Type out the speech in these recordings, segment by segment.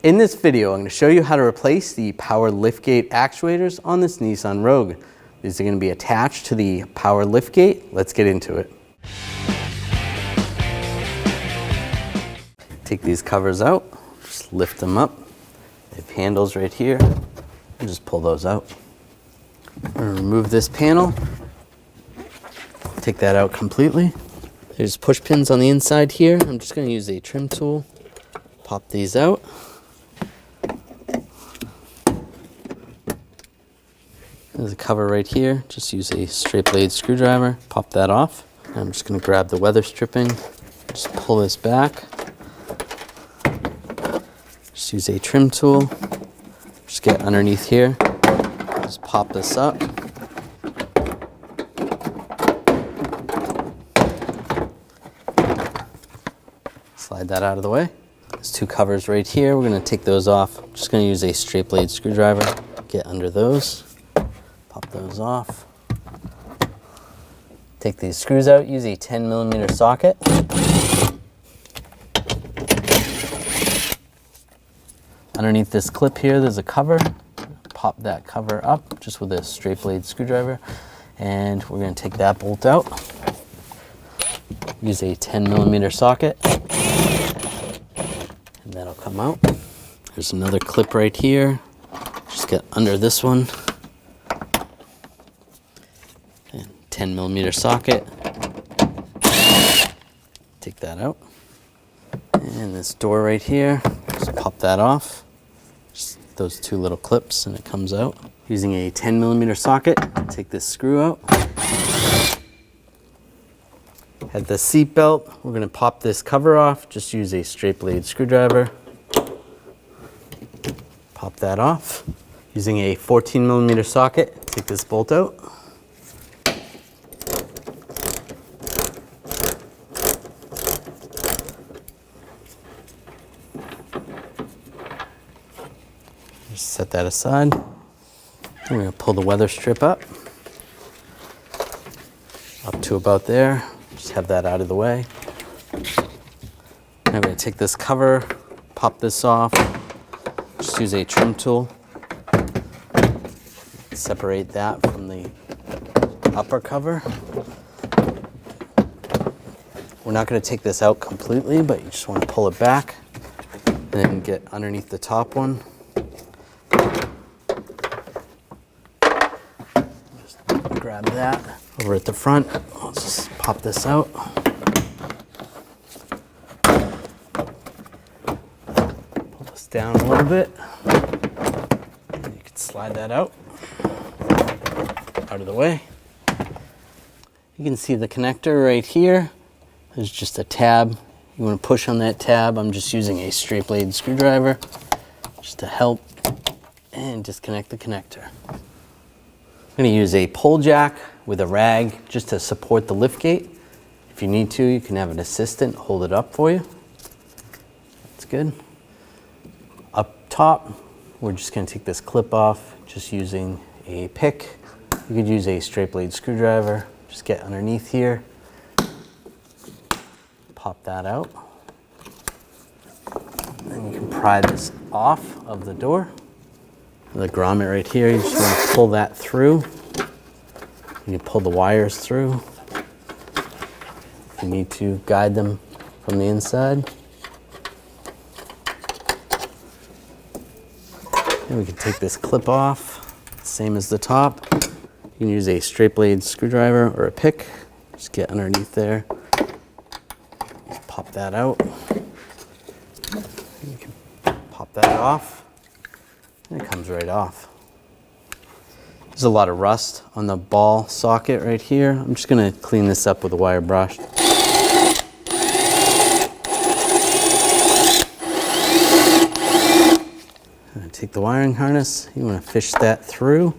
In this video, I'm going to show you how to replace the power liftgate actuators on this Nissan Rogue. These are going to be attached to the power liftgate. Let's get into it. Take these covers out, just lift them up. They have handles right here, and just pull those out. I'm going to remove this panel, take that out completely. There's push pins on the inside here. I'm just going to use a trim tool, pop these out. There's a cover right here. Just use a straight blade screwdriver, pop that off. I'm just going to grab the weather stripping, just pull this back. Just use a trim tool, just get underneath here, just pop this up. Slide that out of the way. There's two covers right here. We're going to take those off. I'm just going to use a straight blade screwdriver, get under those. Pop those off. Take these screws out, use a 10mm socket. Underneath this clip here, there's a cover. Pop that cover up just with a straight blade screwdriver. And we're going to take that bolt out. Use a 10mm socket. And that'll come out. There's another clip right here. Just get under this one. 10mm socket. Take that out. And this door right here, just pop that off. Just those two little clips and it comes out. Using a 10mm socket, take this screw out. At the seat belt, we're going to pop this cover off. Just use a straight blade screwdriver. Pop that off. Using a 14mm socket, take this bolt out. Just set that aside. We're going to pull the weather strip up to about there. Just have that out of the way. I'm going to take this cover, pop this off. Just use a trim tool. Separate that from the upper cover. We're not going to take this out completely, but you just want to pull it back. Then get underneath the top one. Grab that over at the front. I'll just pop this out. Pull this down a little bit. And you can slide that out of the way. You can see the connector right here. There's just a tab. You want to push on that tab. I'm just using a straight blade screwdriver just to help and disconnect the connector. I'm going to use a pull jack with a rag just to support the liftgate. If you need to, you can have an assistant hold it up for you. That's good. Up top, we're just going to take this clip off just using a pick. You could use a straight blade screwdriver. Just get underneath here. Pop that out. Then you can pry this off of the door. The grommet right here, you just want to pull that through. You can pull the wires through. You need to guide them from the inside. And we can take this clip off, same as the top. You can use a straight blade screwdriver or a pick. Just get underneath there. Just pop that out. You can pop that off. And it comes right off. There's a lot of rust on the ball socket right here. I'm just going to clean this up with a wire brush. Take the wiring harness. You want to fish that through.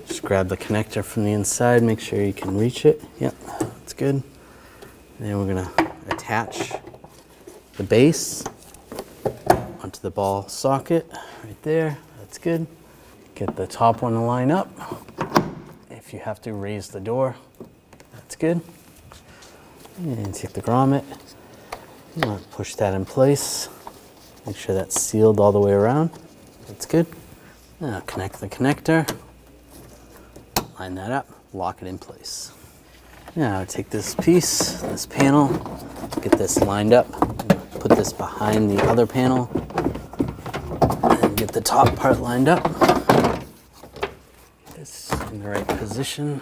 Just grab the connector from the inside. Make sure you can reach it. Yep, that's good. And then we're going to attach the base onto the ball socket right there. That's good. Get the top one to line up. If you have to raise the door, that's good. And take the grommet, I'm gonna push that in place. Make sure that's sealed all the way around. That's good. Now connect the connector. Line that up, lock it in place. Now take this piece, this panel, get this lined up, put this behind the other panel, and get the top part lined up. Get this in the right position.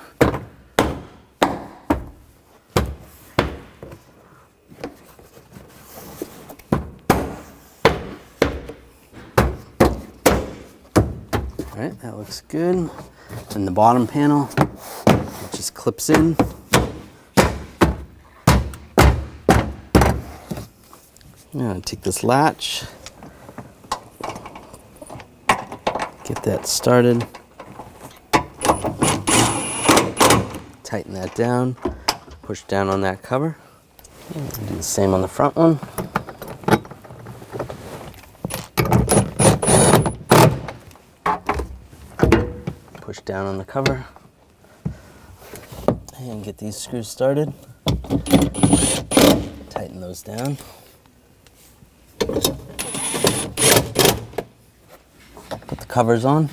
All right, that looks good. And the bottom panel, it just clips in. Now take this latch, get that started, tighten that down, push down on that cover. Do the same on the front one. Push down on the cover and get these screws started. Tighten those down. Put the covers on.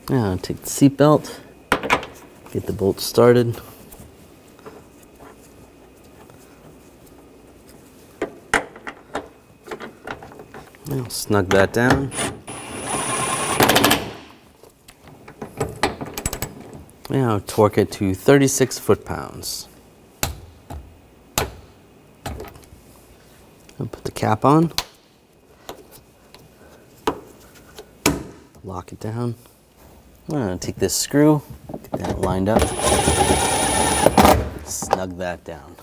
Now take the seat belt, get the bolts started. Now snug that down. Now torque it to 36 foot-pounds. I'll put the cap on. Lock it down. I'm going to take this screw, get that lined up, snug that down.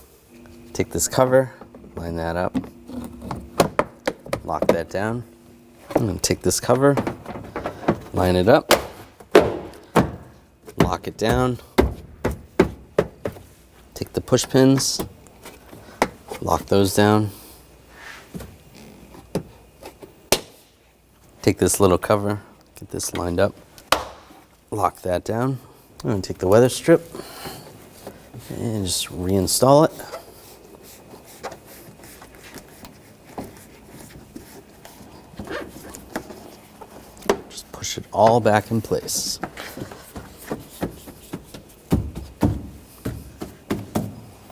Take this cover, line that up, lock that down. I'm going to take this cover, line it up, lock it down, take the push pins, lock those down, take this little cover, get this lined up, lock that down. I'm going to take the weather strip and just reinstall it. Just push it all back in place.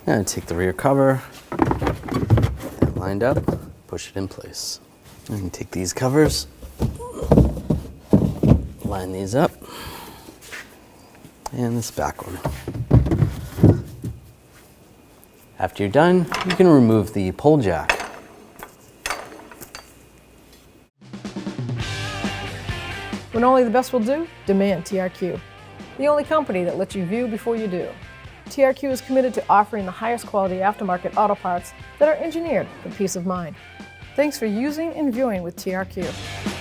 Now take the rear cover, get that lined up, push it in place. I can take these covers, line these up, and this back one. After you're done, you can remove the pole jack. When only the best will do, demand TRQ. The only company that lets you view before you do. TRQ is committed to offering the highest quality aftermarket auto parts that are engineered for peace of mind. Thanks for using and viewing with TRQ.